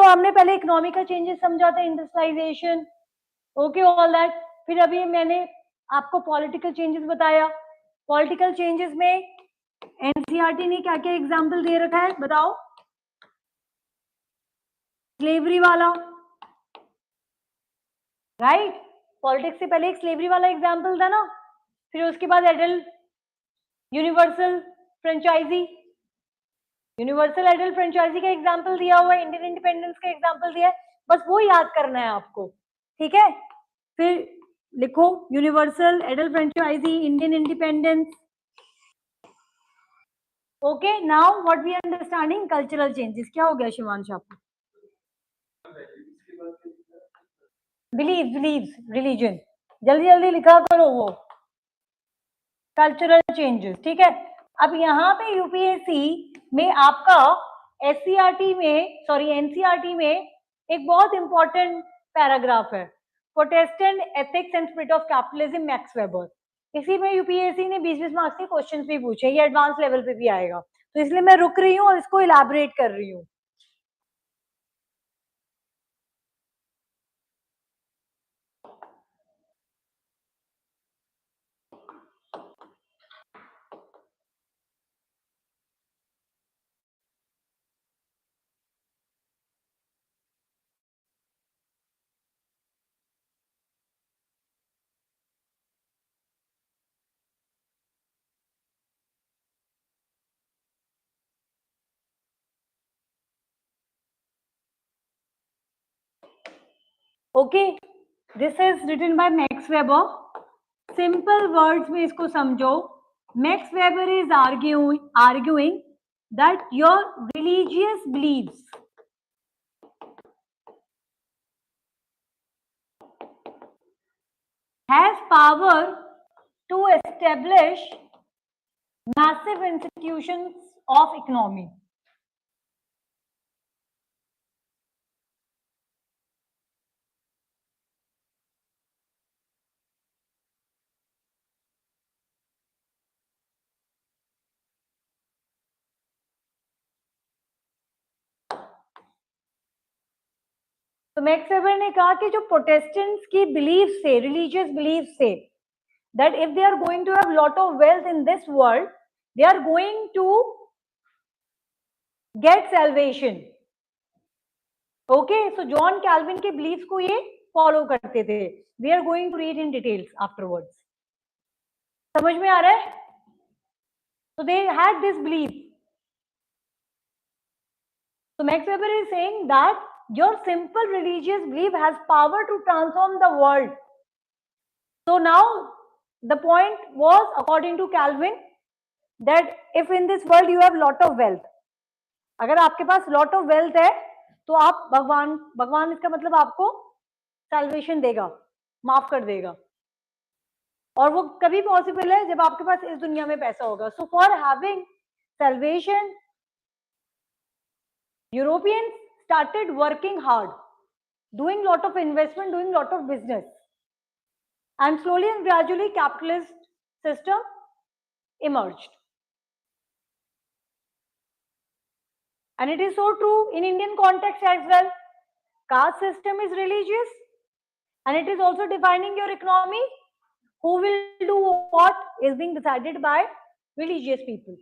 हमने पहले economical changes समझा था, इंडस्ट्रियलाइजेशन, ओके, ऑल दैट। फिर अभी मैंने आपको पॉलिटिकल चेंजेस बताया। पॉलिटिकल चेंजेस में एनसीईआरटी ने क्या क्या एग्जाम्पल दे रखा है बताओ? स्लेवरी वाला, राइट? पॉलिटिक्स से पहले एक स्लेवरी वाला एग्जाम्पल था ना, फिर उसके बाद adult universal franchise, universal adult franchise का एग्जाम्पल दिया हुआ है, इंडियन इंडिपेंडेंस का एग्जाम्पल दिया है, बस वो याद करना है आपको, ठीक है? फिर लिखो universal adult franchise, Indian independence, okay. Now what we are understanding cultural changes. क्या हो गया शिवांश आपको? बिलीव्स, रिलीजन, जल्दी जल्दी लिखा करो वो कल्चरल चेंजेस, ठीक है? अब यहाँ पे यूपीएससी में आपका एससीईआरटी में, सॉरी एनसीईआरटी में एक बहुत इंपॉर्टेंट पैराग्राफ है, Protestant ethics and spirit of capitalism, max weber. इसी में यूपीएससी ने 20-20 मार्क्स के क्वेश्चंस भी पूछे, ये एडवांस लेवल पे भी आएगा, तो इसलिए मैं रुक रही हूँ और इसको इलैबोरेट कर रही हूँ। Okay, this is written by Max Weber. Simple words में इसको समझो। Max Weber is arguing that your religious believes has power to establish massive institutions of economy. तो मैक्स वेबर ने कहा कि जो प्रोटेस्टेंट्स की बिलीफ से, रिलीजियस बिलीफ से, that if they are going to have lot of wealth in this world, they are going to get salvation. Okay, so John Calvin के beliefs को ये follow करते थे. We are going to read in details afterwards. समझ में आ रहा है? So they had this belief. So Max Weber is saying that your simple religious belief has power to transform the world. So now the point was, according to Calvin, that if in this world you have lot of wealth, अगर आपके पास lot of wealth है तो आप भगवान इसका मतलब आपको salvation देगा, माफ कर देगा, और वो कभी पॉसिबल है जब आपके पास इस दुनिया में पैसा होगा. So for having salvation, Europeans started working hard, doing lot of investment, doing lot of business, and slowly and gradually capitalist system emerged. And it is so true in Indian context as well. Caste system is religious, and it is also defining your economy. Who will do what is being decided by religious people.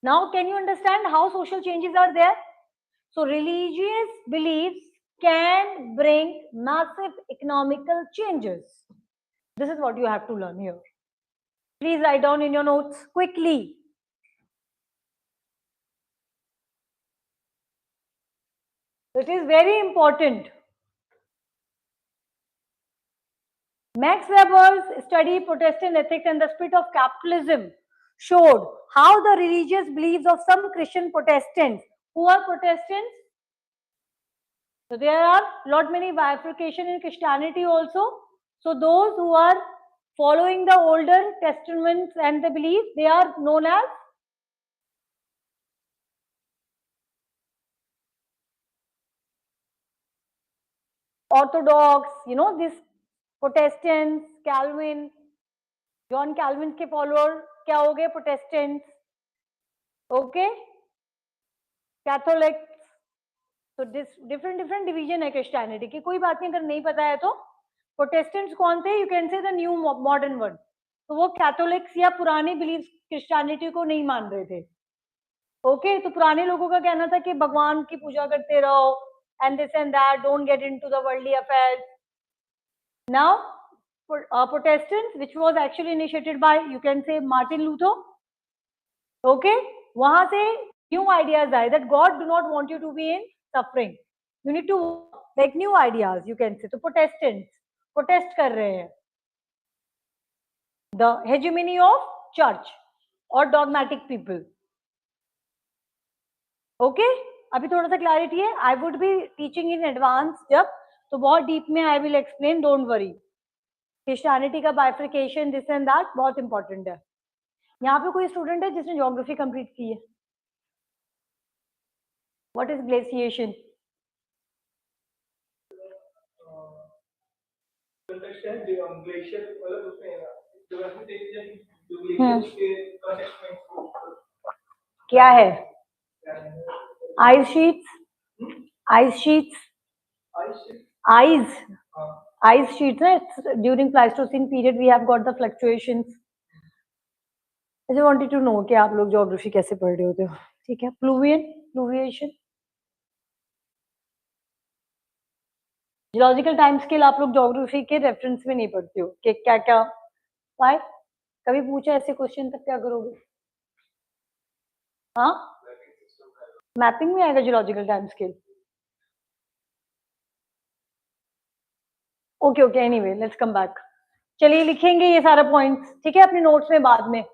Now, can you understand how social changes are there? So, religious beliefs can bring massive economical changes. This is what you have to learn here. Please write down in your notes quickly. It is very important. Max Weber's study, Protestant ethics and the spirit of capitalism, showed how the religious beliefs of some Christian Protestants, who are Protestants, so there are lot many bifurcation in Christianity also. So those who are following the older testaments and the belief, they are known as Orthodox, you know, this Protestants, Calvin, John Calvin के follower क्या हो गए? Protestants, okay, Catholics. तो different division है Christianity की। कोई बात नहीं, अगर नहीं पता है तो प्रोटेस्टेंट्स कौन थे, यू कैन से द न्यू मॉडर्न वन। तो वो कैथोलिक्स या पुराने बिलीफ क्रिश्चियनिटी को नहीं मान रहे थे। ओके, तो पुराने लोगों का कहना था कि भगवान की पूजा करते रहो and this and that, don't get into the worldly affairs. Now protestants which was actually initiated by, you can say, Martin Luther. Okay, वहां से न्यू आइडियाज आए that God do not want you to be in suffering, you need to like new ideas, you can say. तो protestants protest कर रहे हैं the hegemony of church और dogmatic people. Okay, अभी थोड़ा सा क्लैरिटी है। I would be teaching in advance जब, तो बहुत डीप में I will explain, don't worry. Christianity का बाइफिकेशन दिस एंड दैट बहुत इंपॉर्टेंट है। यहाँ पे कोई स्टूडेंट है जिसने ज्योग्राफी कंप्लीट की है? What is glaciation? क्या है? Ice sheets, ice sheets, ice ice sheets, during Pleistocene period we have got the fluctuations. I just wanted to know कि आप लोग ज्योग्राफी कैसे पढ़ रहे होते हो। ठीक है, प्लूवियन, प्लूविएशन, जियोलॉजिकल टाइम स्केल आप लोग ज्योग्राफी के रेफरेंस में नहीं पढ़ते हो कि क्या क्या, वाई? कभी पूछा ऐसे क्वेश्चन तक क्या करोगे? हाँ, मैपिंग में आएगा geological time scale. Okay okay, anyway let's come back. चलिए लिखेंगे ये सारा पॉइंट्स, ठीक है, अपने नोट्स में बाद में।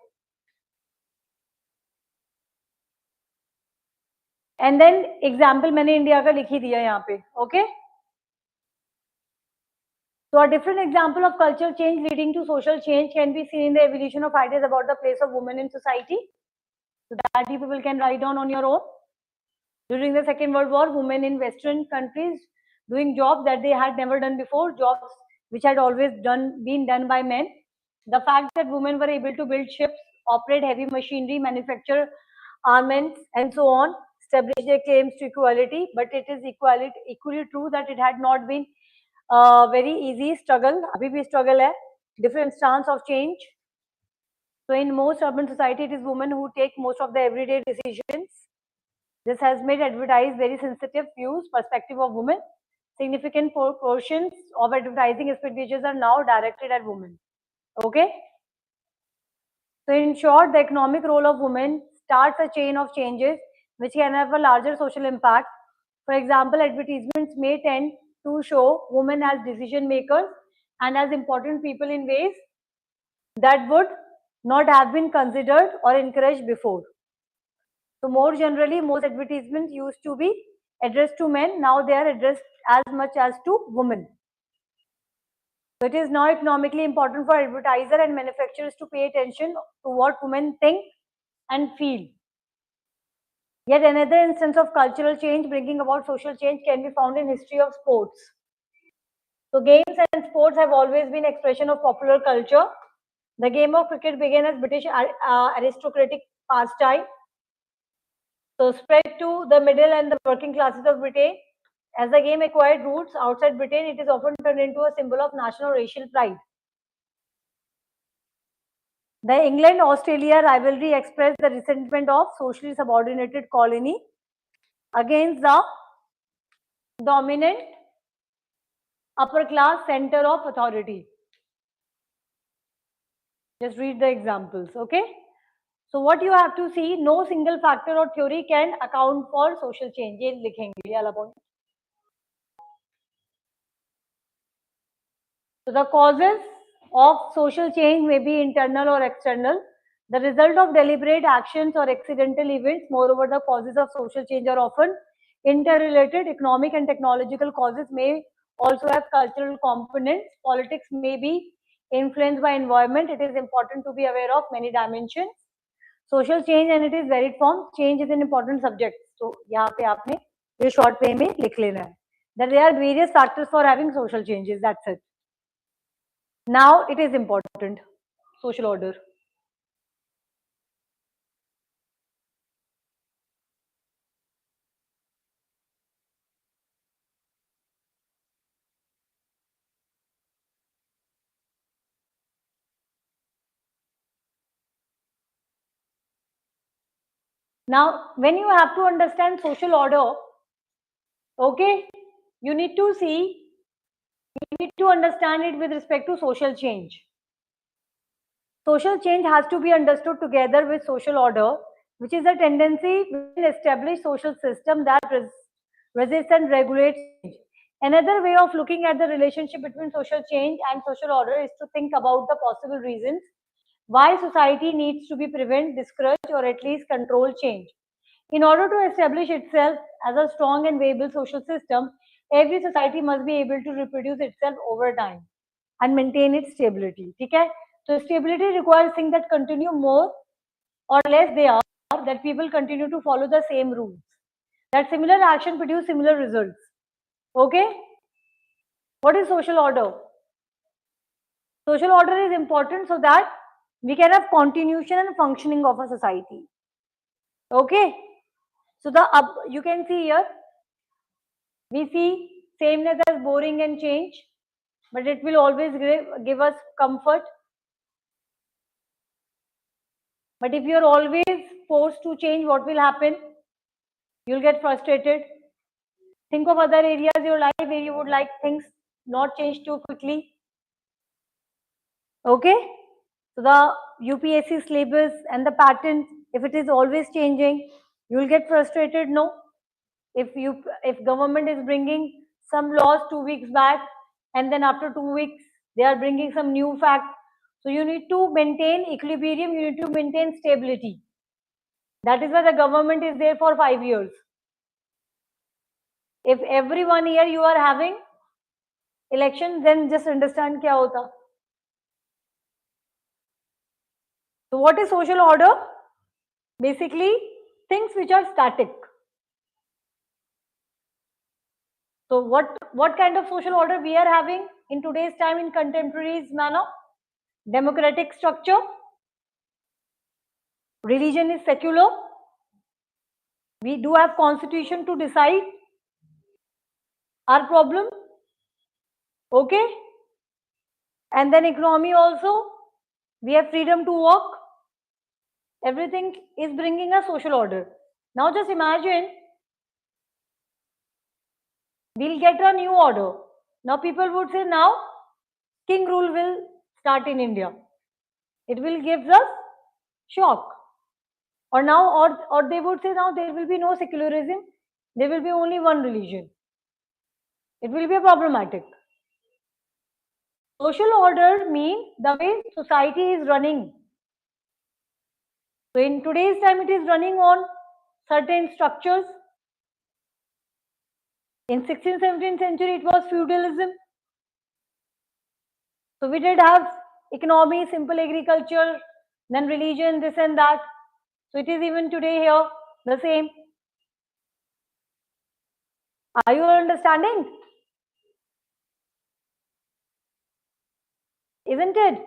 एंड देन एग्जाम्पल मैंने इंडिया का लिख ही दिया यहाँ पे। Okay, so a different example of cultural change leading to social change can be seen in the evolution of ideas about the place of women in society. So that you people can write down on your own. During the Second World War, women in Western countries doing jobs that they had never done before, jobs which had always been done by men. The fact that women were able to build ships, operate heavy machinery, manufacture armaments, and so on, establish their claims to equality. But it is equally true that it had not been very easy struggle. Abhi bhi struggle hai. Different stance of change. So in most urban society, it is women who take most of the everyday decisions. This has made advertise very sensitive views, perspective of women. Significant portions of advertising expenditures are now directed at women. Okay. So in short, the economic role of women starts a chain of changes which can have a larger social impact. For example, advertisements may tend to show women as decision makers and as important people in ways that would not have been considered or encouraged before. So more generally, most advertisements used to be addressed to men. Now they are addressed as much as to women. So it is now economically important for advertiser and manufacturers to pay attention to what women think and feel. Yet another instance of cultural change bringing about social change can be found in history of sports. So games and sports have always been expression of popular culture. The game of cricket began as British aristocratic pastime. So spread to the middle and the working classes of Britain. As the game acquired roots outside Britain, it is often turned into a symbol of national racial pride. The England-Australia rivalry expressed the resentment of socially subordinated colony against the dominant upper class center of authority. Just read the examples, okay? So what you have to see, no single factor or theory can account for social change. ये लिखेंगे ये वाला point. So the causes of social change may be internal or external. The result of deliberate actions or accidental events. Moreover, the causes of social change are often interrelated. Economic and technological causes may also have cultural components. Politics may be influenced by environment. It is important to be aware of many dimensions. Social change and it is varied form. Change is an important subject. So यहाँ पे आपने ये short way में लिख लेना है. That there are various factors for having social changes. That's it. Now it is important. Social order. Now, when you have to understand social order, okay, you need to see, you need to understand it with respect to social change. Social change has to be understood together with social order, which is a tendency within established social system that resists and regulates change. Another way of looking at the relationship between social change and social order is to think about the possible reasons why society needs to be prevent, discourage, or at least control change. In order to establish itself as a strong and viable social system, every society must be able to reproduce itself over time and maintain its stability. Okay? So stability requires things that continue more or less they are, that people continue to follow the same rules. That similar action produce similar results. Okay? What is social order? Social order is important so that we can have continuation and functioning of a society. Okay? So you can see here, we see sameness as boring and change, but it will always give us comfort. But if you're always forced to change, what will happen? You'll get frustrated. Think of other areas in your life where you would like things not change too quickly. Okay? So the UPSC syllabus and the pattern, if it is always changing, you'll get frustrated, no? If government is bringing some laws 2 weeks back, and then after 2 weeks they are bringing some new fact, so you need to maintain equilibrium, you need to maintain stability. That is why the government is there for 5 years. If every 1 year you are having election, then just understand kya hota. So what is social order? Basically things which are static. So what kind of social order we are having in today's time in contemporary manner? Democratic structure. Religion is secular. We do have constitution to decide our problem. Okay. And then economy also. We have freedom to work. Everything is bringing a social order. Now just imagine we'll get a new order. Now people would say now king rule will start in India. It will give us shock. Or now, or they would say now there will be no secularism. There will be only one religion. It will be problematic. Social order means the way society is running. So in today's time, it is running on certain structures. In 16th, 17th century, it was feudalism. So we did have economy, simple agriculture, then religion, this and that. So it is even today here the same. Are you understanding? Isn't it?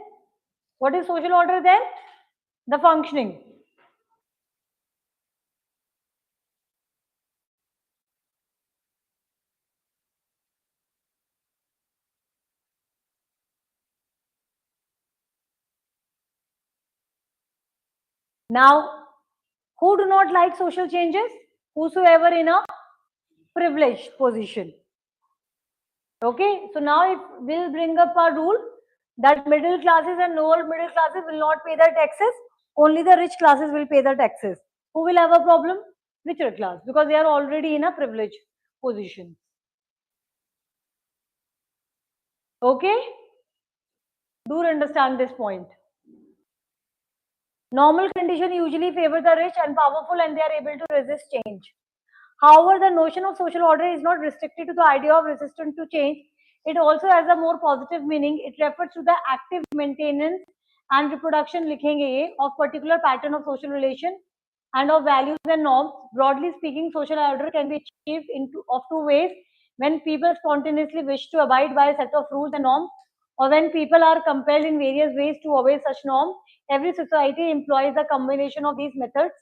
What is social order then? The functioning. Now, who do not like social changes? Whosoever in a privileged position. Okay, so now it will bring up a rule that middle classes and lower middle classes will not pay their taxes. Only the rich classes will pay the taxes. Who will have a problem? Richer class, because they are already in a privileged position. Okay, do understand this point. Normal condition usually favor the rich and powerful, and they are able to resist change. However, the notion of social order is not restricted to the idea of resistance to change. It also has a more positive meaning. It refers to the active maintenance and reproduction लिखेंगे of particular pattern of social relation and of values and norms. Broadly speaking, social order can be achieved in two ways: when people spontaneously wish to abide by a set of rules and norms, or when people are compelled in various ways to obey such norms. Every society employs a combination of these methods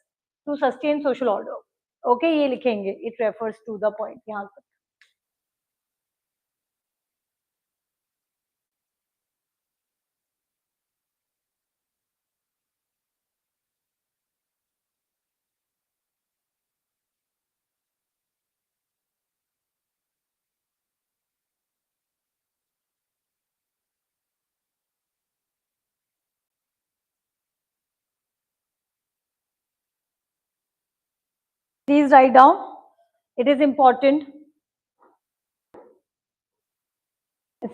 to sustain social order. Okay ये लिखेंगे, it refers to the point यहाँ पर. Please write down. It is important.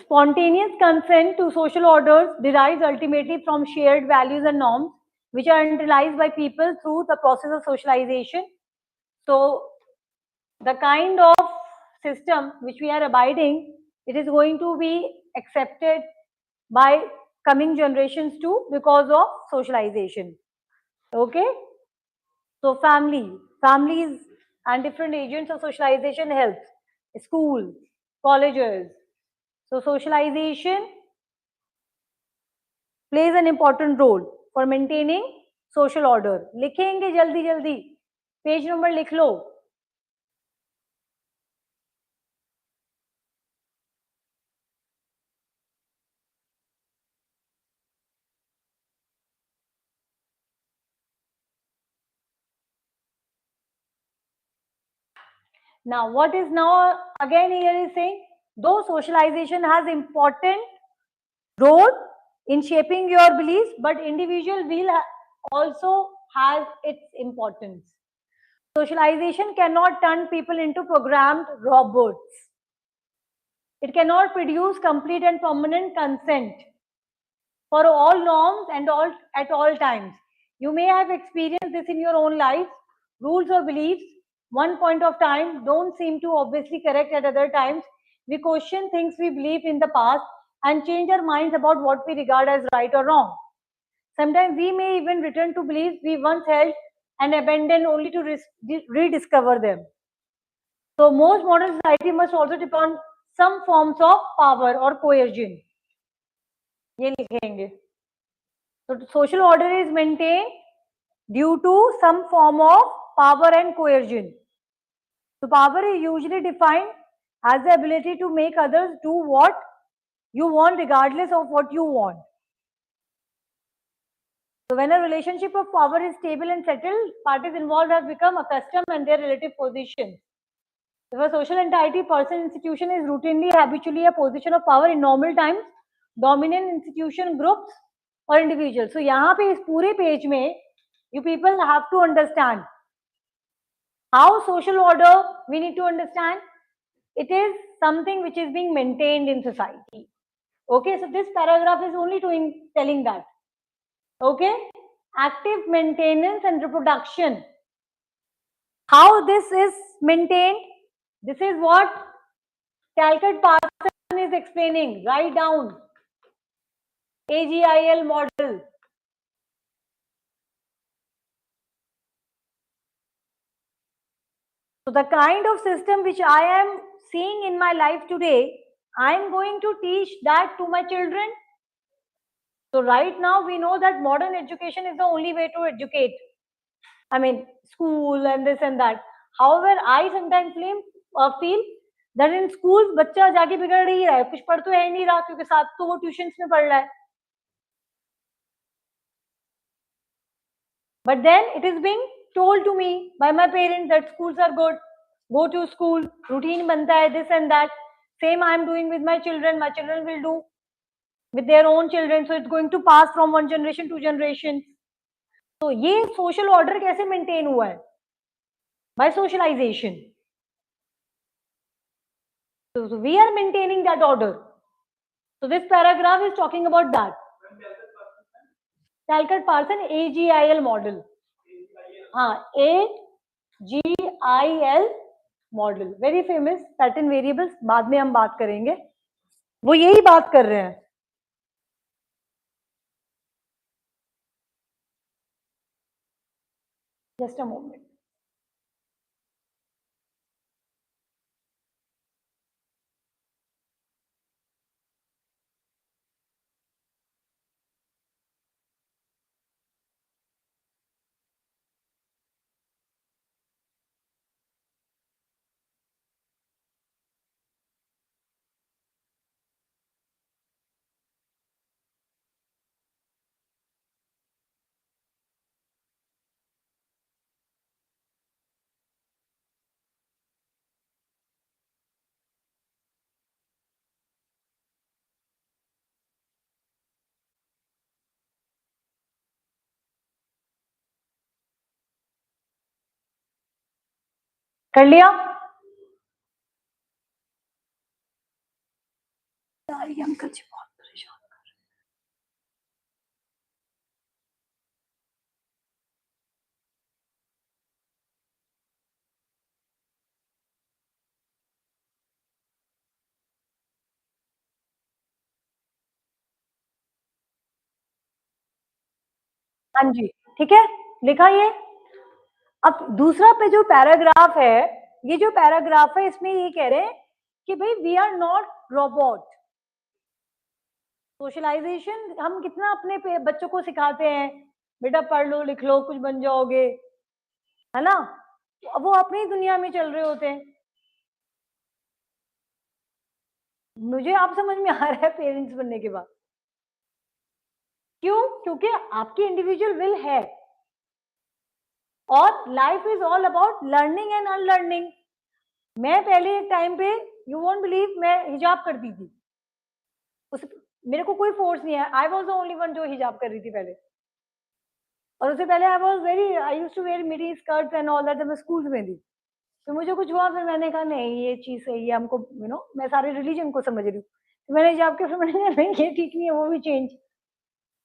Spontaneous consent to social orders derives ultimately from shared values and norms, which are internalized by people through the process of socialization. So, the kind of system which we are abiding, it is going to be accepted by coming generations too because of socialization. Okay? So, families and different agents of socialization helps. School, colleges. So, socialization plays an important role for maintaining social order. लिखेंगे जल्दी जल्दी, page number लिख लो. Now, what is now again here is saying, though socialization has important role in shaping your beliefs, but individual will also has its importance. Socialization cannot turn people into programmed robots. It cannot produce complete and permanent consent for all norms and all at all times. You may have experienced this in your own life. Rules or beliefs, one point of time, don't seem to obviously correct at other times. We question things we believed in the past and change our minds about what we regard as right or wrong. Sometimes we may even return to beliefs we once held and abandon only to rediscover them. So most modern society must also depend on some forms of power or coercion. ये लिखेंगे. So social order is maintained due to some form of power and coercion. So power is usually defined as the ability to make others do what you want regardless of what you want. So when a relationship of power is stable and settled, parties involved have become accustomed and their relative positions. If a social entity, person, institution is routinely, habitually a position of power in normal times, dominant institution groups or individuals. So यहाँ पे इस पूरे page में you people have to understand how social order we need to understand. It is something which is being maintained in society. Okay, so this paragraph is only telling that. Okay, active maintenance and reproduction. How this is maintained? This is what Calcutta Parson is explaining. Write down AGIL model. So the kind of system which I am seeing in my life today, I am going to teach that to my children. So right now we know that modern education is the only way to educate. I mean, school and this and that. However, I sometimes feel that in schools बच्चा जाके बिगड़ ही रहा है, कुछ पढ़ तो है ही नहीं रहा क्योंकि साथ तो वो ट्यूशंस में पढ़ रहा है. But then it is being told to me by my parents that schools are good, go to school, routine banta hai, this and that. Same I am doing with my children will do with their own children. So it's going to pass from one generation to generation. So ये social order कैसे maintain हुआ है? By socialization. So we are maintaining that order. So this paragraph is talking about that. Calcutta Parson AGIL model. हाँ, AGIL model, very famous. Pattern variables बाद में हम बात करेंगे. वो यही बात कर रहे हैं. Just a moment. कर लिया? यार ये अंकल जी बहुत परेशान। हाँ जी, ठीक है, लिखा ये। अब दूसरा पे जो पैराग्राफ है, ये जो पैराग्राफ है इसमें ये कह रहे हैं कि भाई we are not robot. Socialization हम कितना अपने बच्चों को सिखाते हैं, बेटा पढ़ लो लिख लो कुछ बन जाओगे, है ना? अब वो अपनी दुनिया में चल रहे होते हैं। मुझे आप समझ में आ रहा है पेरेंट्स बनने के बाद। क्यों? क्योंकि आपकी इंडिविजुअल विल है, और life is all about learning and unlearning. मैं पहले एक टाइम पे, यू वोंट बिलीव, मैं हिजाब करती थी। उस मेरे को कोई फोर्स नहीं है, I was the only one जो हिजाब कर रही थी पहले। और उससे पहले I used to wear midi skirts and all that, जब मैं स्कूल में थी। तो मुझे कुछ हुआ, फिर मैंने कहा नहीं ये चीज सही है, हमको मैं सारे रिलीजन को समझ रही हूँ, तो मैंने हिजाब किया। फिर मैंने कहा नहीं ये ठीक नहीं है, वो भी चेंज,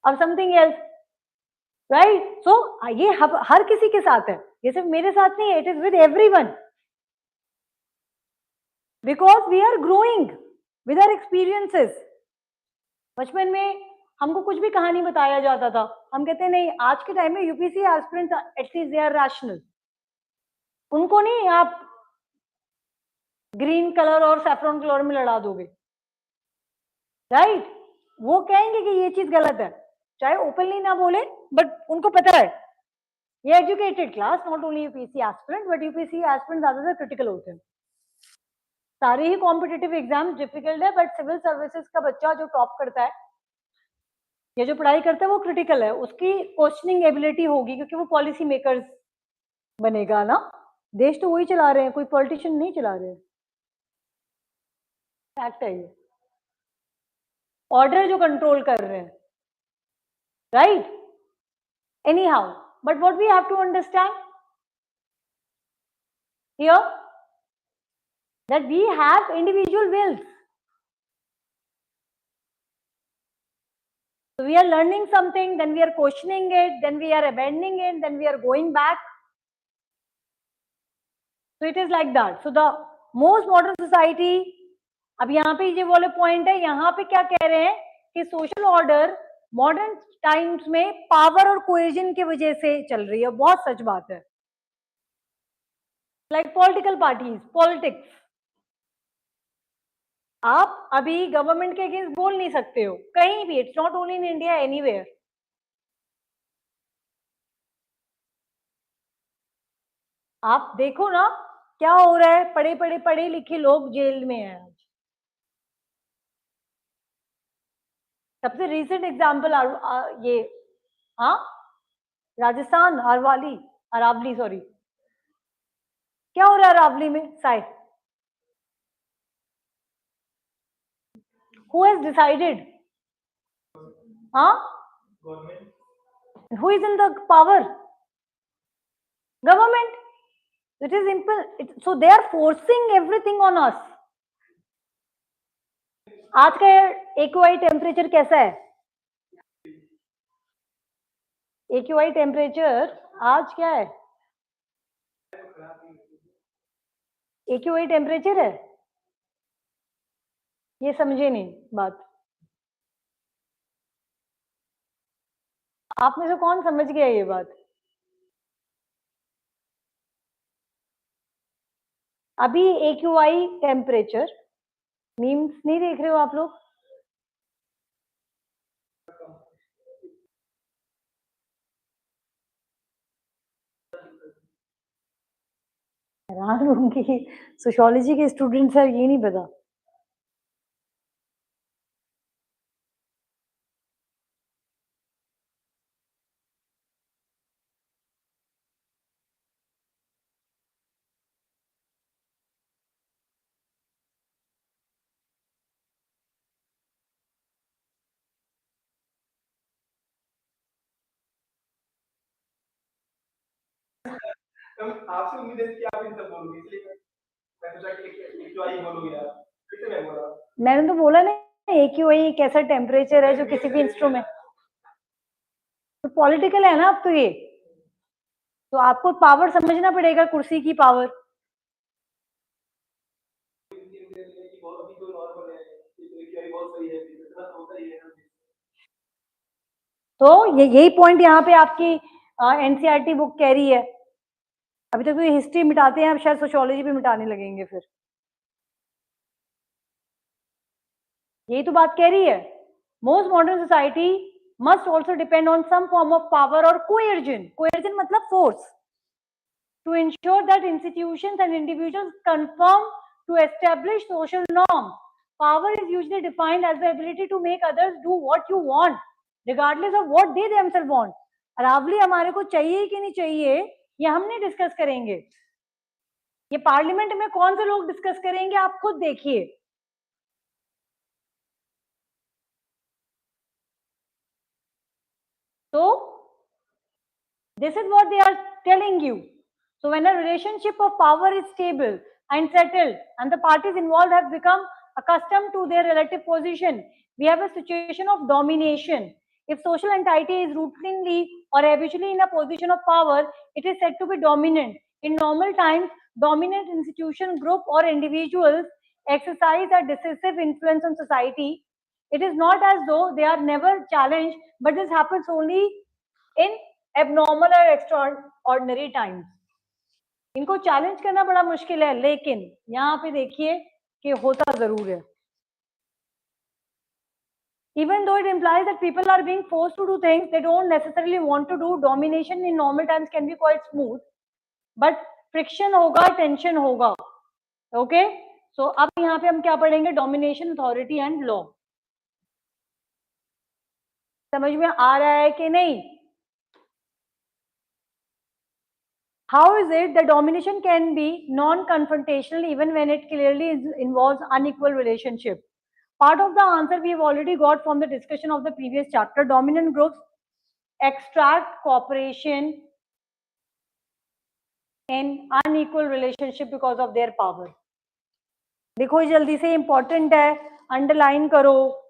अब समथिंग एल्स, राइट? सो ये हर किसी के साथ है, ये सिर्फ मेरे साथ नहीं है, it is with everyone, because we are growing with our experiences. बचपन में हमको कुछ भी कहानी बताया जाता था, हम कहते नहीं, आज के टाइम में UPSC aspirants at least they are rational. उनको नहीं आप ग्रीन कलर और सैफरन कलर में लड़ा दोगे, राइट? वो कहेंगे कि ये चीज गलत है, चाहे ओपनली ना बोले, बट उनको पता है। ये educated class, not only UPC aspirant, but UPC aspirant ज्यादातर क्रिटिकल होते हैं। सारे ही कॉम्पिटिटिव एग्जाम डिफिकल्ट है, बट सिविल सर्विसेज का बच्चा जो टॉप करता है या जो पढ़ाई करता है वो क्रिटिकल है, उसकी क्वेश्चनिंग एबिलिटी होगी, क्योंकि वो पॉलिसी मेकर्स बनेगा ना। देश तो वही चला रहे हैं, कोई पॉलिटिशियन नहीं चला रहे हैं, फैक्ट है ये। ऑर्डर जो कंट्रोल कर रहे हैं, right? Anyhow, but what we have to understand here, that we have individual wills. So we are learning something, then we are questioning it, then we are abandoning it, then we are going back. So it is like that. So the most modern society, अब यहाँ पे ये वाले point है, यहाँ पे क्या कह रहे हैं कि सोशल ऑर्डर मॉडर्न टाइम्स में पावर और कोएजन की वजह से चल रही है। बहुत सच बात है। लाइक पॉलिटिकल पार्टीज, पॉलिटिक्स, आप अभी गवर्नमेंट के अगेंस्ट बोल नहीं सकते हो कहीं भी, it's not only in India, anywhere. आप देखो ना क्या हो रहा है, पढ़े लिखे लोग जेल में हैं आज। सबसे रिसेंट एग्जांपल ये, हाँ, राजस्थान, अरावली सॉरी, क्या हो रहा है अरावली में? Side, who has decided? हाँ, who is in the power? Government. It is simple, so they are forcing everything on us. आज का एक्यूआई टेम्परेचर कैसा है? एक्यूआई टेम्परेचर आज क्या है? एक्यूआई टेम्परेचर है, ये समझे नहीं बात। आप में से कौन समझ गया ये बात? अभी एक्यूआई टेम्परेचर, मीम्स नहीं देख रहे हो आप लोग? हैरान होंगे, सोशियोलॉजी के स्टूडेंट्स है, ये नहीं पता। आपसे उम्मीद है कि आप इन सब बोलोगे, इसलिए मैं सोचा कि एक्यूआई बोलोगे आप, इसलिए मैं बोला। मैंने तो बोला ना, एक्यूआई एक ऐसा टेम्परेचर है जो किसी भी इंस्ट्रूमेंट, तो पॉलिटिकल है ना अब तो ये, तो आपको पावर समझना पड़ेगा, कुर्सी की पावर। तो यही पॉइंट यहाँ पे आपकी एनसीईआरटी बुक कह रही है। अभी तक तो ये हिस्ट्री मिटाते हैं, अब शायद सोशियोलॉजी भी मिटाने लगेंगे फिर। यही तो बात कह रही है। Most modern society must also depend on some form of power और कोएर्जन। कोएर्जन मतलब force, to ensure that institutions and individuals conform to establish social norms. Power is usually defined as the ability to make others do what you want, regardless of what they themselves want. Aravalli हमारे को चाहिए कि नहीं चाहिए, ये हम नहीं discuss करेंगे, ये पार्लियामेंट में कौन से लोग डिस्कस करेंगे, आप खुद देखिए। तो this is what they are telling you. So when a relationship of power is stable and settled and the parties involved have become accustomed to their relative position, we have a situation of domination. If social entity is routinely or habitually in a position of power, it is said to be dominant. In normal times, dominant institution, group or individuals exercise a decisive influence on society. It is not as though they are never challenged, but this happens only in abnormal और extraordinary times. इनको challenge करना बड़ा मुश्किल है, लेकिन यहाँ पे देखिए कि होता जरूर है। Even though it implies that people are being forced to do things they don't necessarily want to do, domination in normal times can be quite smooth, but friction होगा, tension होगा। ओके, सो अब यहाँ पे हम क्या पढ़ेंगे, डोमिनेशन, अथॉरिटी एंड लॉ। समझ में आ रहा है कि नहीं? How is it that domination can be non-confrontational even when it clearly involves unequal relationship? Part of the answer we have already got from the discussion of the previous chapter. Dominant groups extract cooperation in unequal relationship because of their power. देखो जल्दी से, important है, underline करो।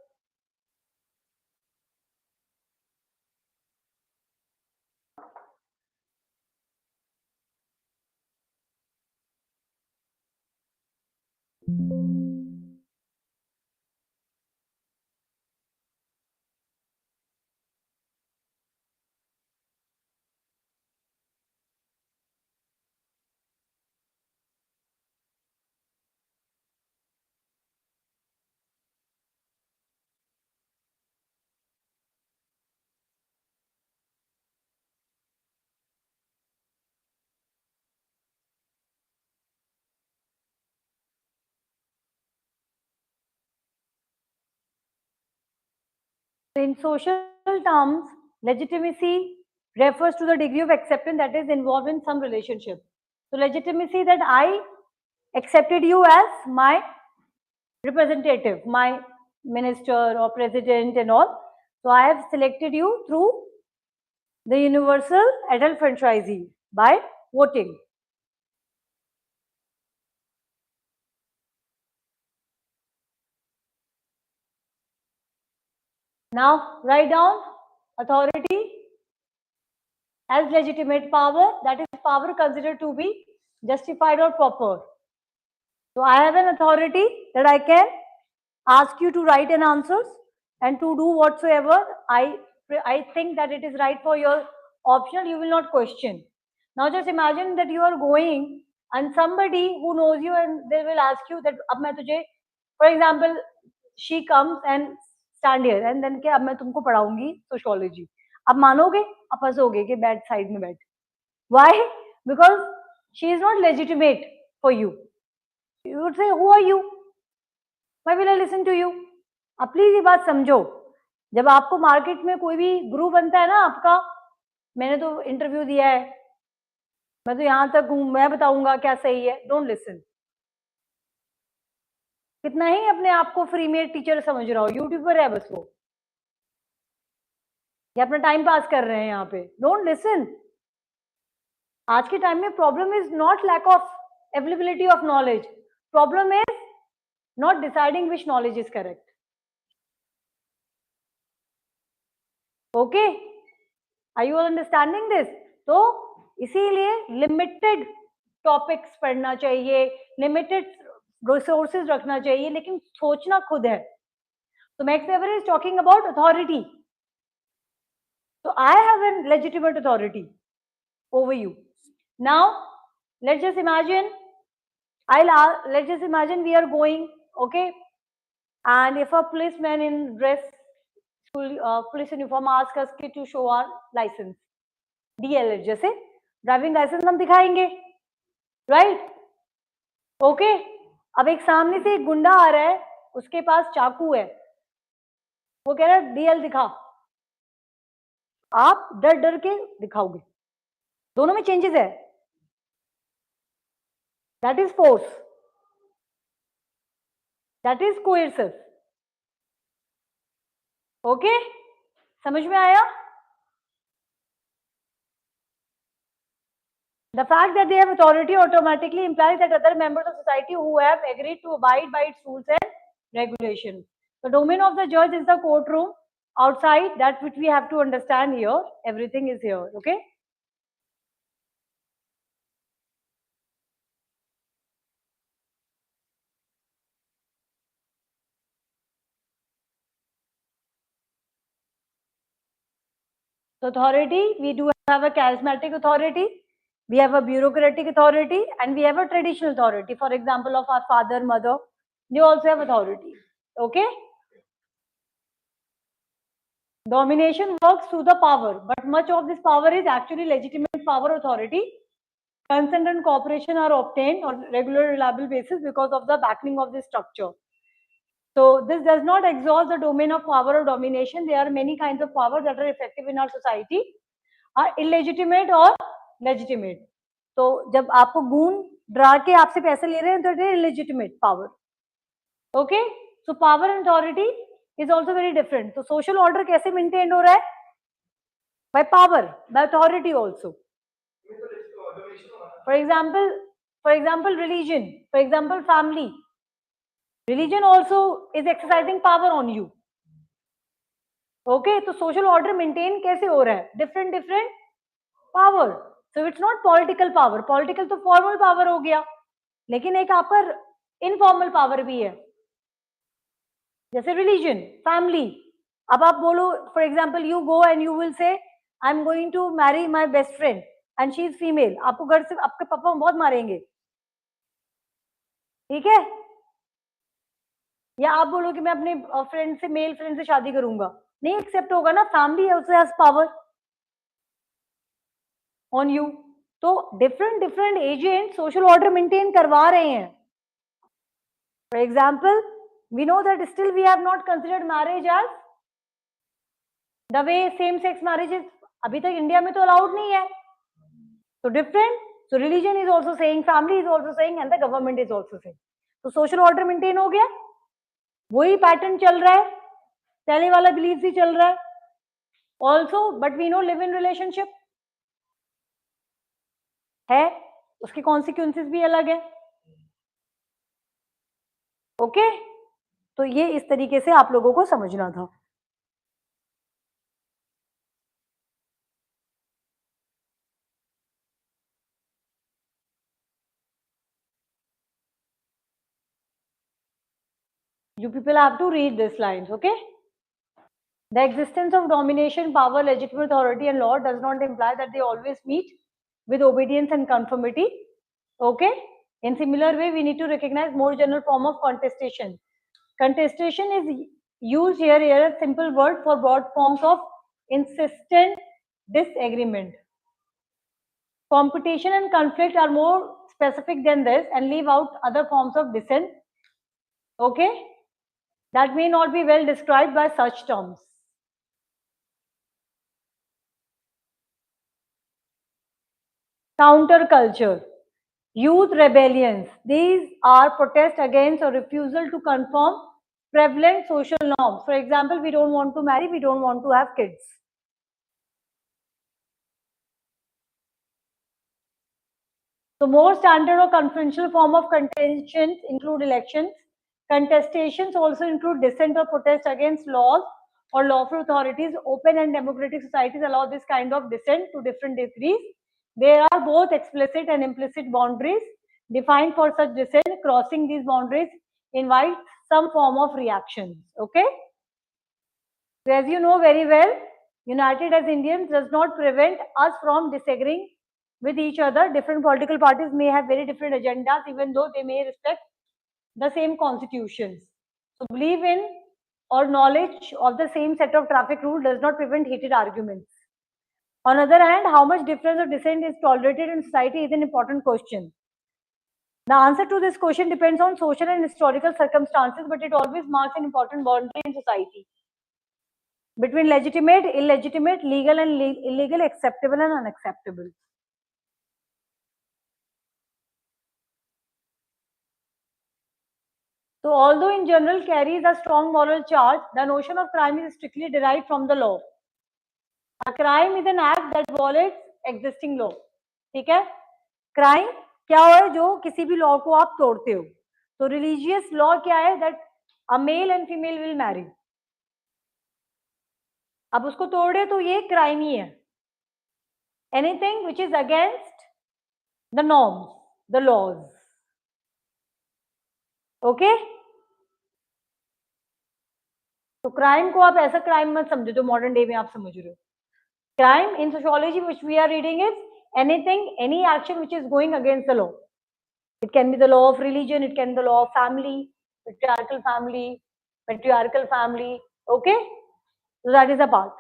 In social terms, legitimacy refers to the degree of acceptance that is involved in some relationship. So legitimacy, that I accepted you as my representative, my minister or president and all. So I have selected you through the universal adult franchisee by voting. Now write down authority as legitimate power, that is power considered to be justified or proper. So I have an authority that I can ask you to write an answers and to do whatsoever I think that it is right for your optional, you will not question. Now just imagine that you are going and somebody who knows you and they will ask you that अब मैं तुझे, for example, she comes and stand here and then के अब मैं तुमको पढ़ाऊंगी sociology. अब मानोगे, अब हंसोगे कि बैठ साइड में बैठ. Why? Because she is not legitimate for you. You would say, who are you? Why will I listen to you? अब प्लीज ये बात समझो, जब आपको मार्केट में कोई भी गुरु बनता है ना आपका, मैंने तो इंटरव्यू दिया है, मैं तो यहाँ तक हूँ, मैं बताऊंगा क्या सही है, डोंट लिसन। कितना ही अपने आप को फ्री में टीचर समझ रहा हो, यूट्यूबर है बस वो, या अपना टाइम पास कर रहे हैं यहाँ पे, डोंट लिसन। आज के टाइम में problem is not lack of availability of knowledge, problem is not deciding which knowledge is correct. Okay, are you understanding this? तो इसीलिए लिमिटेड टॉपिक्स पढ़ना चाहिए, लिमिटेड रिसोर्सेज रखना चाहिए, लेकिन सोचना खुद है. तो Max Weber is talking about authority. So I have a legitimate authority over you. Now, let's just imagine, let's just imagine we are going, okay, and if a policeman in dress, police uniform asks us to show our license, DL, जैसे driving licence हम दिखाएंगे, right? Okay, अब एक सामने से एक गुंडा आ रहा है, उसके पास चाकू है, वो कह रहा है DL दिखा, आप डर डर के दिखाओगे. दोनों में चेंजेस है. That is force, that is coercive. Okay, समझ में आया? The fact that they have authority automatically implies that other members of society who have agreed to abide by its rules and regulations. The domain of the judge is the courtroom. Outside that which we have to understand here, everything is here. Okay. So authority, we do have a charismatic authority, we have a bureaucratic authority, and we have a traditional authority. For example, of our father, mother, they also have authority. Okay. Domination works through the power, but much of this power is actually legitimate power. Authority, consent and cooperation are obtained on regular reliable basis because of the backing of this structure. So this does not exhaust the domain of power or domination. There are many kinds of power that are effective in our society, are illegitimate or legitimate. तो जब आपको गूंड डरा के आपसे पैसे ले रहे हैं तो it is illegitimate power. Okay, so power and authority is also very different. तो सोशल ऑर्डर कैसे मेंटेन हो रहा है? By power, by authority also. For example religion, for example family. Religion also is exercising power on you. Okay, तो social order maintain कैसे हो रहा है? Different power. So it's not political power. Political तो formal power हो गया, लेकिन एक आपका informal power भी है. जैसे religion, family. अब आप बोलो, for example, you go and you will say, I'm going to marry my best friend and she is female. आपको घर से आपके पापा बहुत मारेंगे, ठीक है? या आप बोलो कि मैं अपने फ्रेंड से, मेल फ्रेंड से शादी करूंगा, नहीं एक्सेप्ट होगा ना. Family has power on you. तो different agent social order maintain करवा रहे हैं. For example, we know that still we have not considered marriage as the way same sex marriages अभी तक इंडिया में तो अलाउड नहीं है. तो different. So religion is also saying, family is also saying, and the government is also saying. तो social order maintain हो गया. वही पैटर्न चल रहा है, पहले वाला बिलीफ ही चल रहा है also. But we know live in relationship है, उसके कॉन्सिक्वेंसेस भी अलग है. ओके, तो ये इस तरीके से आप लोगों को समझना था. You people have to read these lines. Okay. The existence of domination, power, legitimate authority, and law does not imply that they always meet with obedience and conformity. Okay. In similar way, we need to recognize more general form of contestation. Contestation is used here a simple word for broad forms of insistent disagreement. Competition and conflict are more specific than this and leave out other forms of dissent. Okay. That may not be well described by such terms. Counterculture, youth rebellions. These are protests against or refusal to conform prevalent social norms. For example, we don't want to marry, we don't want to have kids. So more standard or conferential form of contentions include elections. Contestations also include dissent or protest against laws or lawful authorities. Open and democratic societies allow this kind of dissent to different degrees. There are both explicit and implicit boundaries defined for such dissent. Crossing these boundaries invites some form of reactions. Okay. So as you know very well, united as Indians does not prevent us from disagreeing with each other. Different political parties may have very different agendas, even though they may respect the same constitutions. So believe in or knowledge of the same set of traffic rule does not prevent heated arguments. On the other hand, how much difference or dissent is tolerated in society is an important question. The answer to this question depends on social and historical circumstances, but it always marks an important boundary in society between legitimate, illegitimate, legal and illegal, acceptable and unacceptable. So although in general carries a strong moral charge, the notion of crime is strictly derived from the law. A crime is an act that violates existing law. ठीक है? Crime क्या है जो किसी भी law को आप तोड़ते हो. तो religious law क्या है that a male and female will marry. अब उसको तोड़े तो ये crime ही है. Anything which is against the norms, the laws. Okay? तो क्राइम को आप ऐसा क्राइम मत समझो जो मॉडर्न डे में आप समझ रहे हो. Crime in sociology which we are reading is anything, any action which is going against the law. It can be the law of religion, it can be the law of family, patriarchal family. Okay, so that is a part.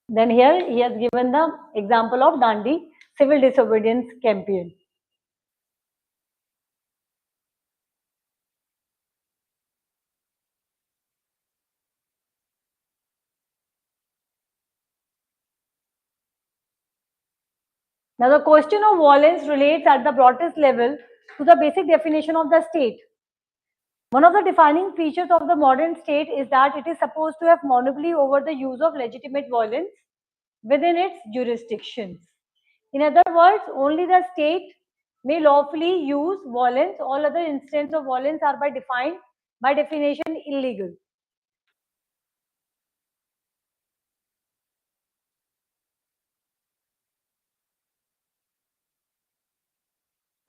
Then here he has given the example of Dandi civil disobedience campaign. Now the question of violence relates at the broadest level to the basic definition of the state. One of the defining features of the modern state is that it is supposed to have monopoly over the use of legitimate violence within its jurisdictions. In other words, only the state may lawfully use violence. All other instances of violence are by definition illegal.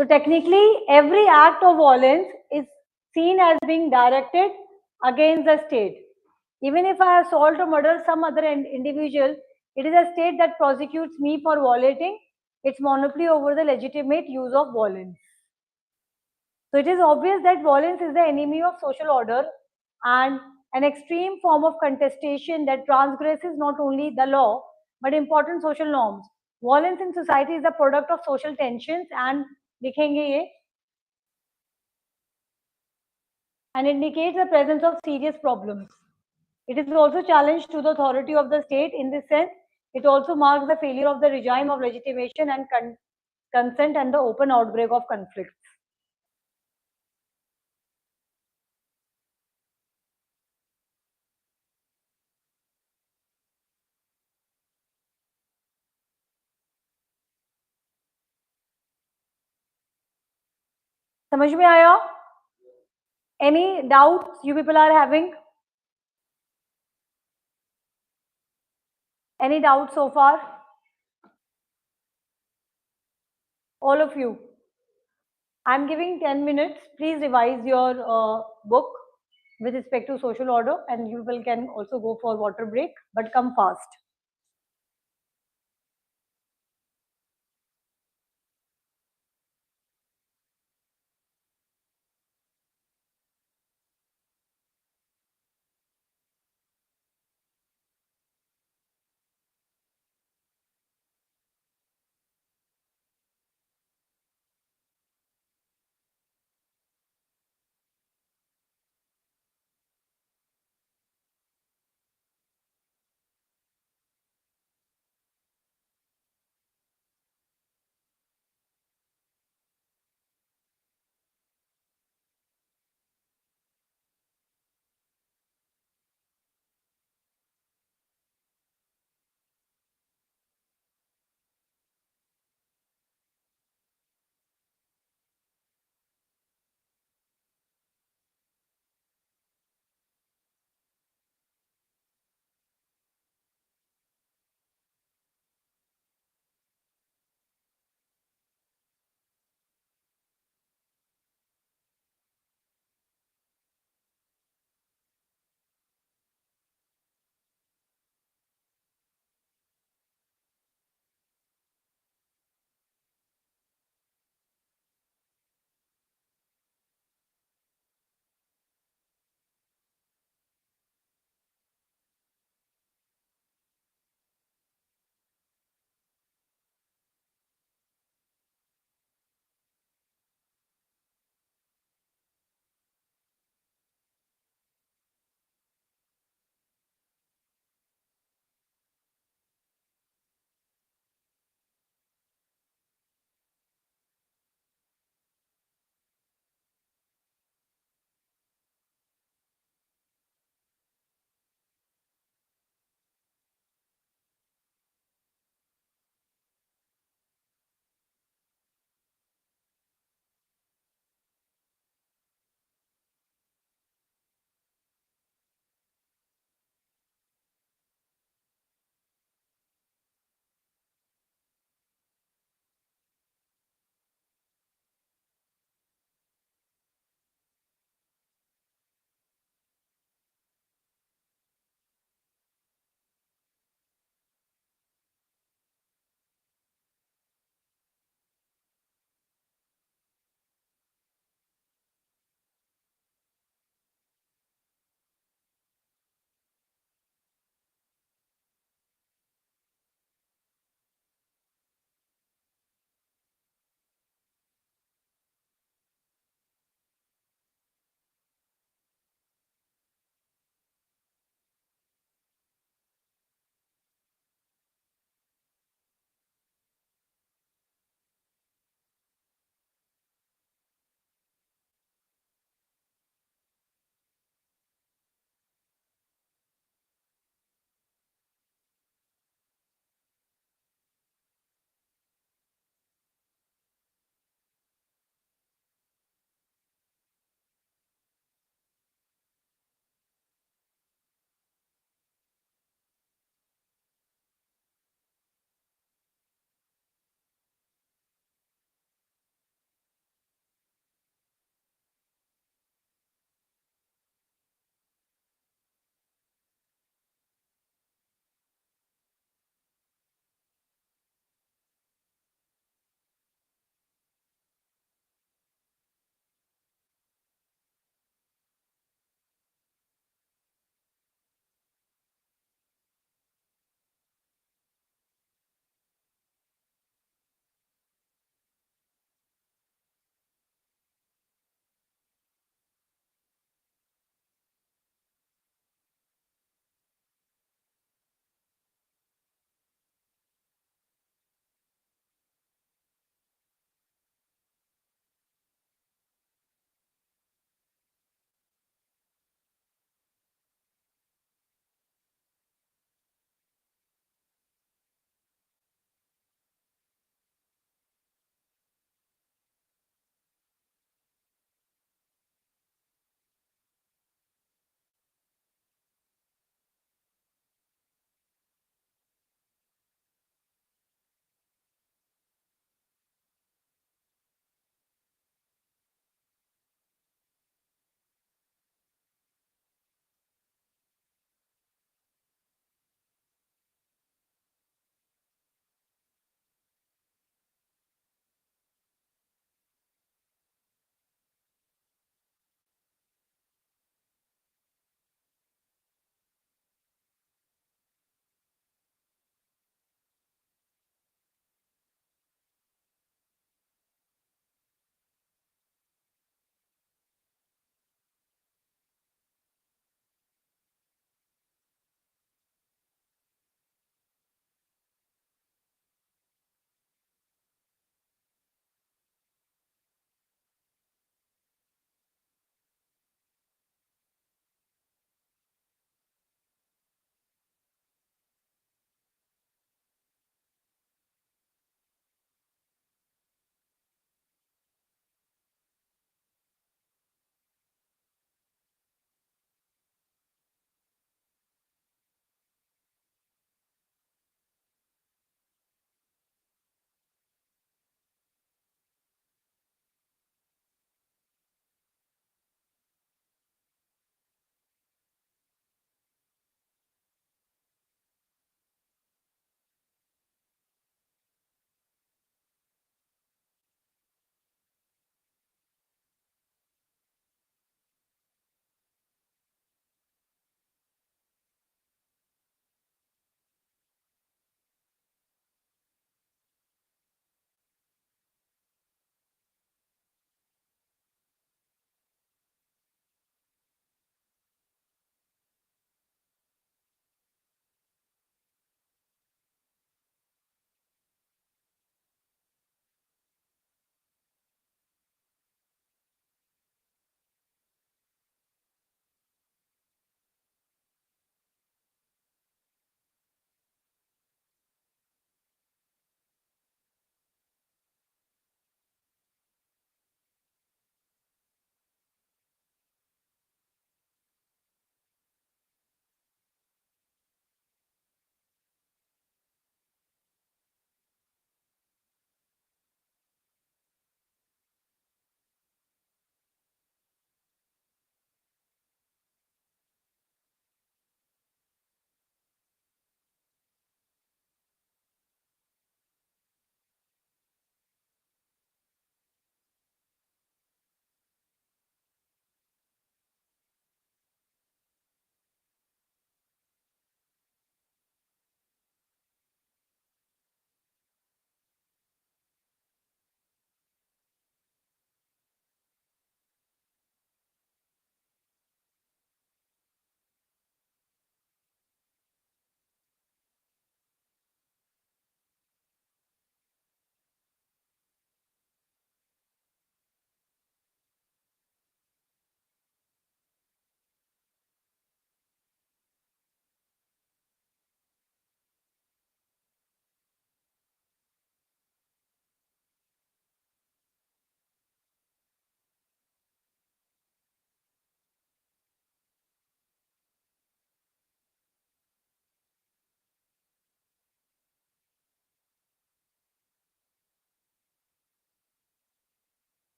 So technically, every act of violence is seen as being directed against the state. Even if I assault or murder some other individual, it is a state that prosecutes me for violating its monopoly over the legitimate use of violence. So it is obvious that violence is the enemy of social order and an extreme form of contestation that transgresses not only the law but important social norms. Violence in society is the product of social tensions and लिखेंगे ये and indicates the presence of serious problems. It is also challenge to the authority of the state. In this sense, it also marks the failure of the regime of legitimation and consent and the open outbreak of conflicts. समझ में आया? Any doubts you people are having? Any doubts so far? All of you. I'm giving 10 minutes. Please revise your book with respect to social order, and you will can also go for water break, but come fast.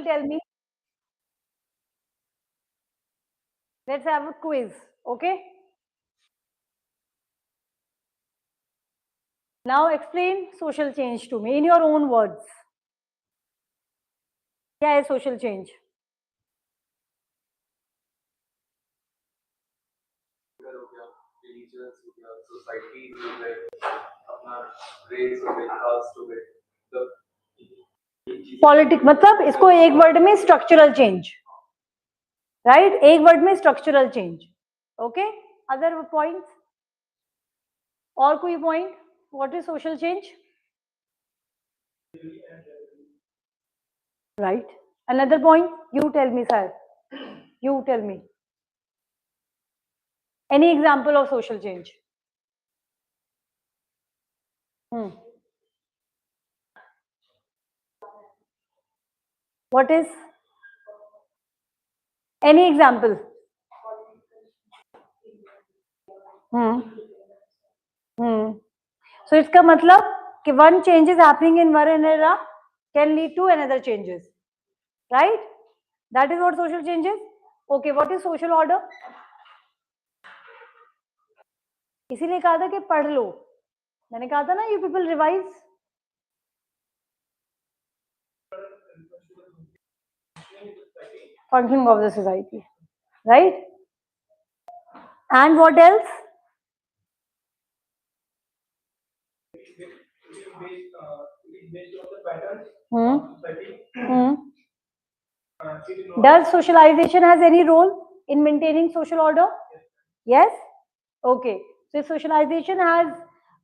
tell me. Let's have a quiz. Okay. Now explain social change to me in your own words. क्या है social change? Politic मतलब इसको एक word में structural change, right? एक word में structural change. Okay, other points और कोई point? What is social change? Right. Another point, you tell me sir, you tell me any example of social change. What is any example? So इसका मतलब कि one change is happening in one area can lead to another changes, right? That is what social change is. Okay, what is social order? इसीलिए कहा था कि पढ़ लो. मैंने कहा था ना, you people revise. Functioning of the society, right? And what else? Does socialization has any role in maintaining social order? Yes. Okay. So if socialization has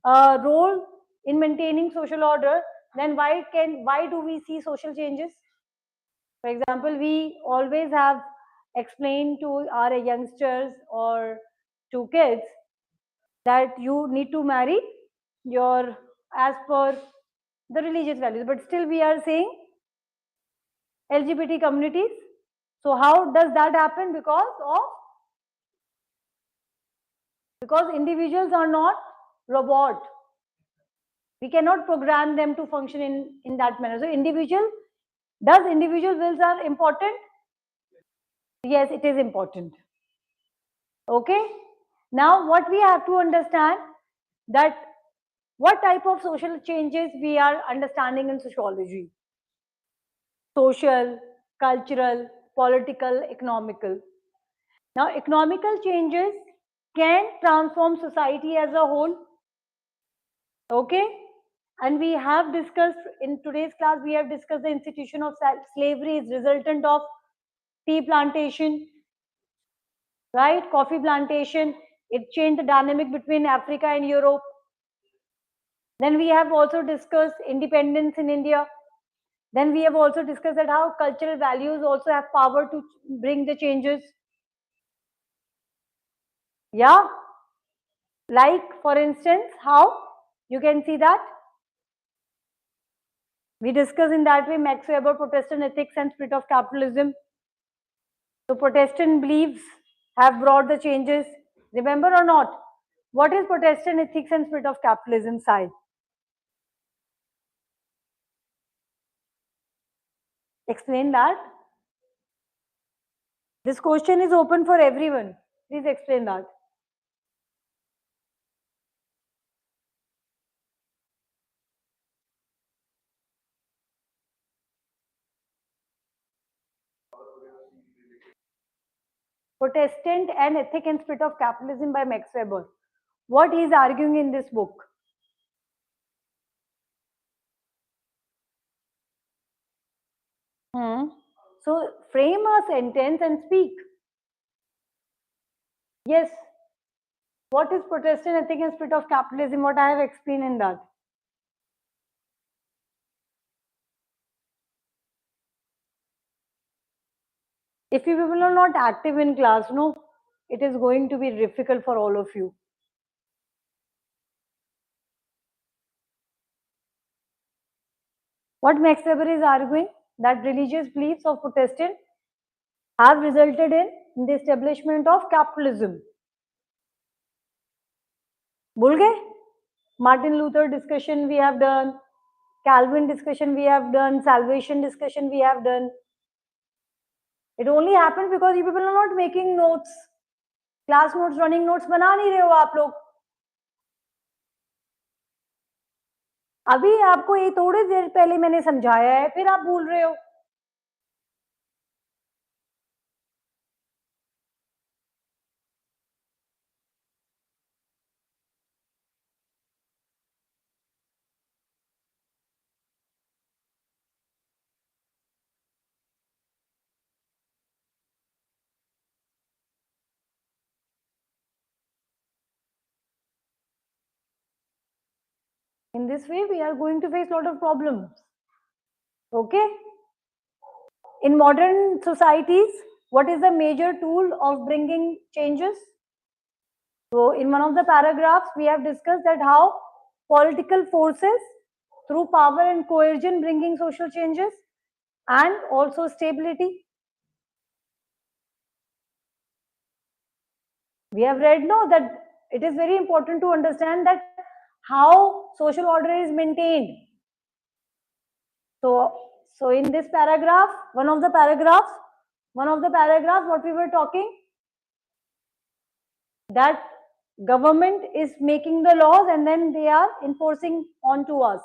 a role in maintaining social order, then why do we see social changes? For example, we always have explained to our youngsters or to kids that you need to marry your as per the religious values, but still we are saying LGBT communities. So how does that happen? Because individuals are not robot. We cannot program them to function in that manner. So individual wills are important? Yes, it is important. Okay. Now what we have to understand, that what type of social changes we are understanding in sociology. Social, cultural, political, economical. Now economical changes can transform society as a whole. Okay. And we have discussed in today's class, we have discussed the institution of slavery is resultant of tea plantation, right? Coffee plantation. It changed the dynamic between Africa and Europe. Then we have also discussed independence in India. Then we have also discussed that how cultural values also have power to bring the changes. Yeah. Like, for instance, how you can see that we discuss in that way Max Weber, Protestant ethics and spirit of capitalism. So Protestant beliefs have brought the changes. Remember or not? What is Protestant ethics and spirit of capitalism, Sai? Explain that. This question is open for everyone. Please explain that. Protestant and Ethic and Spirit of Capitalism by Max Weber. What he is arguing in this book? So frame a sentence and speak. Yes. What is Protestant ethic and spirit of capitalism? What I have explained in that. If you people are not active in class, no, it is going to be difficult for all of you. What Max Weber is arguing, that religious beliefs of Protestant have resulted in the establishment of capitalism. भूल गए? Martin Luther discussion we have done, Calvin discussion we have done, salvation discussion we have done. It only happened because you people are not making notes. Class notes, running notes बना नहीं रहे हो आप लोग. अभी आपको ये थोड़ी देर पहले मैंने समझाया है, फिर आप भूल रहे हो. In this way, we are going to face a lot of problems. Okay? In modern societies, what is the major tool of bringing changes? So, in one of the paragraphs, we have discussed that how political forces, through power and coercion, bringing social changes and also stability. We have read now that it is very important to understand that how social order is maintained. So in this paragraph, one of the paragraphs, what we were talking, that government is making the laws and then they are enforcing onto us.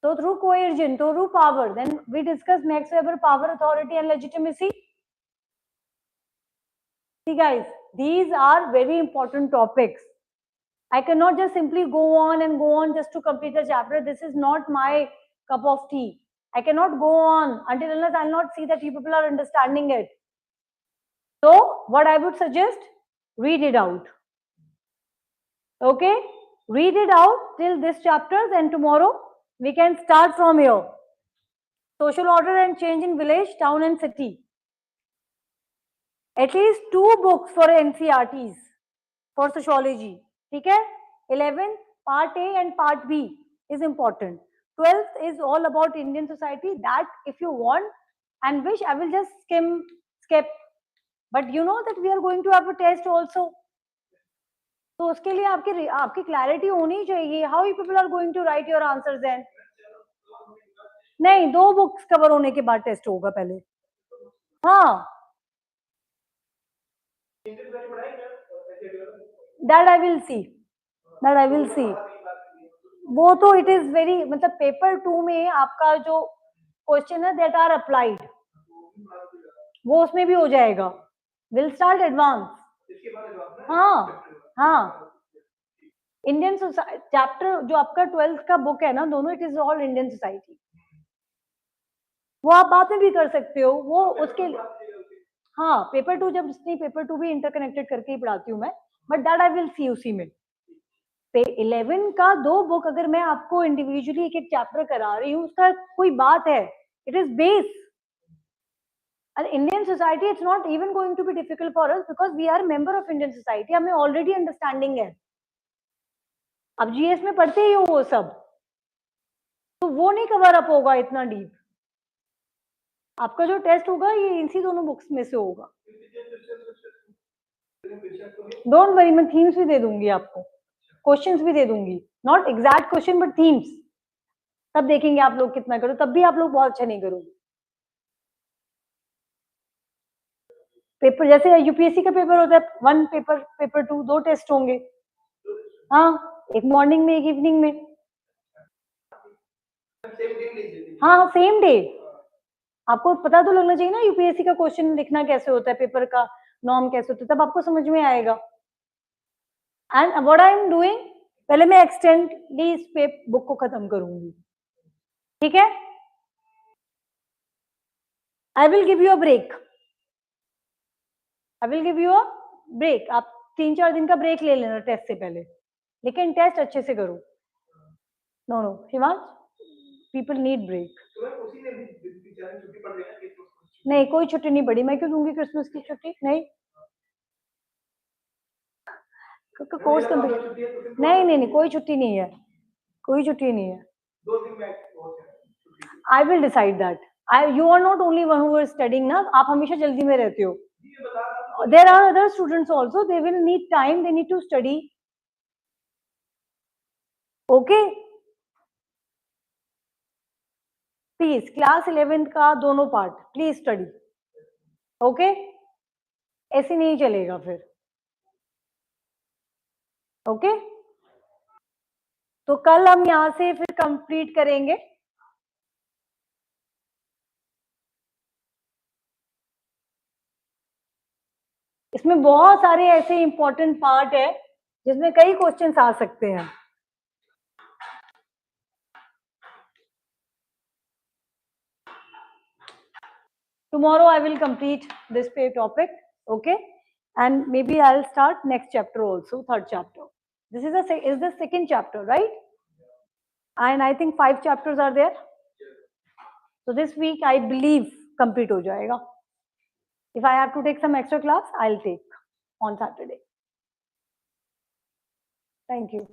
So through coercion, through power, then we discussed Max Weber, power, authority and legitimacy. See guys, these are very important topics. I cannot just simply go on just to complete the chapter. This is not my cup of tea. I cannot go on until unless I'll not see that you people are understanding it. So what I would suggest, read it out. Okay? Read it out till this chapters and tomorrow we can start from here. Social order and change in village, town and city. At least 2 books for NCRTs for sociology. Okay? 11 part A and part B is important. 12th is all about Indian society. That if you want and wish, I will just skip. But you know that we are going to have a test also. तो उसके लिए आपकी clarity होनी चाहिए. How you people are going to write your answers then? नहीं, 2 books cover होने के बाद टेस्ट होगा पहले. हाँ, दैट आई विल सी. वो तो इट इज वेरी, मतलब पेपर 2 में आपका जो क्वेश्चन है दैट आर अप्लाइड, वो उसमें भी हो जाएगा. Will start advance. हाँ, इंडियन सोसाइटी चैप्टर जो आपका 12th का बुक है ना, दोनों, it is all Indian society. वो आप बाद में भी कर सकते हो, वो उसके. हाँ, पेपर 2 जब नहीं, पेपर 2 भी इंटरकनेक्टेड करके ही पढ़ाती हूँ मैं, but that I will see उसी में. 11 का 2 बुक अगर मैं आपको इंडिविजुअली एक चैप्टर करा रही हूँ, उसका कोई बात है, it is base. And Indian society, it's not even going to be difficult for us because we are a member of Indian society. हमें already understanding है. अब जीएस में पढ़ते ही हो वो सब, तो वो नहीं कवर अप होगा इतना डीप. आपका जो टेस्ट होगा ये इसी दोनों बुक्स में से होगा. डोंट वरी, मैं थीम्स भी दे दूंगी आपको, क्वेश्चंस भी दे दूंगी. Not exact question but themes. तब देखेंगे आप लोग कितना करो. तब भी आप लोग बहुत अच्छा नहीं करोगे. पेपर जैसे यूपीएससी का पेपर होता है, 1 पेपर, पेपर 2, 2 टेस्ट होंगे. हाँ, एक मॉर्निंग में, एक इवनिंग में. हाँ, सेम डे. आपको पता तो लगना चाहिए ना यूपीएससी का क्वेश्चन लिखना कैसे होता है, पेपर का नॉर्म कैसे होता है, तब आपको समझ में आएगा. And what I am doing, पहले मैं एक्सटेंडली इस बुक को खत्म करूंगी. ठीक है? I will give you a break. आप 3-4 दिन का ब्रेक ले लेना टेस्ट से पहले, लेकिन टेस्ट अच्छे से करो. No Himansh, people need break. नहीं, कोई छुट्टी नहीं पड़ी. मैं क्यों दूंगी क्रिसमस की छुट्टी? नहीं, कोर्स कंप्लीट. नहीं, कोई छुट्टी नहीं है, कोई छुट्टी नहीं है. I will decide that. You are not only one who are studying ना. आप हमेशा जल्दी में रहते हो. There are other students also. They will need time. They need to study. Okay. Please class 11th का दोनों पार्ट प्लीज स्टडी, ओके? ऐसे नहीं चलेगा फिर, ओके? तो कल हम यहां से फिर कंप्लीट करेंगे। इसमें बहुत सारे ऐसे इंपॉर्टेंट पार्ट है जिसमें कई क्वेश्चंस आ सकते हैं। Tomorrow I will complete this topic, okay? And maybe I'll start next chapter also, third chapter. This is the second chapter, right? And I think 5 chapters are there. So this week I believe complete ho jayega. If I have to take some extra class, I'll take on Saturday. Thank you.